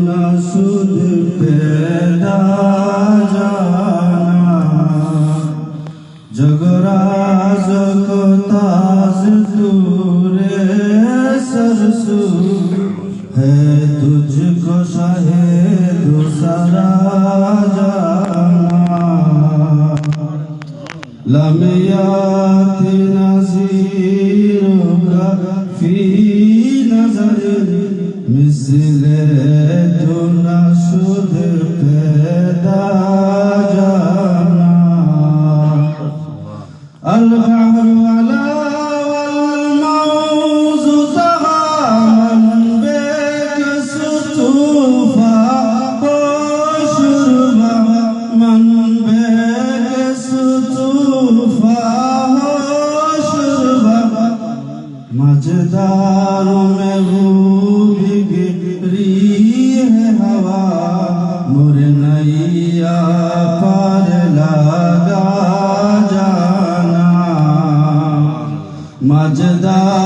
न सुध पैदा जाना जगराज को ताज तूरे सरसू है तुझको शाहे दूसरा जाना लमियाति नज़ीरुका फी नज़र मिसले तू न शुद्ध पैदा जाना अल-बहर अला वल-मौज तहामन बेकस तूफा हो शुरबा मन बेकस तूफा हो शुरबा मजदारों में भी गिरी है हवा मुरे नैया पार लगा जाना मजदार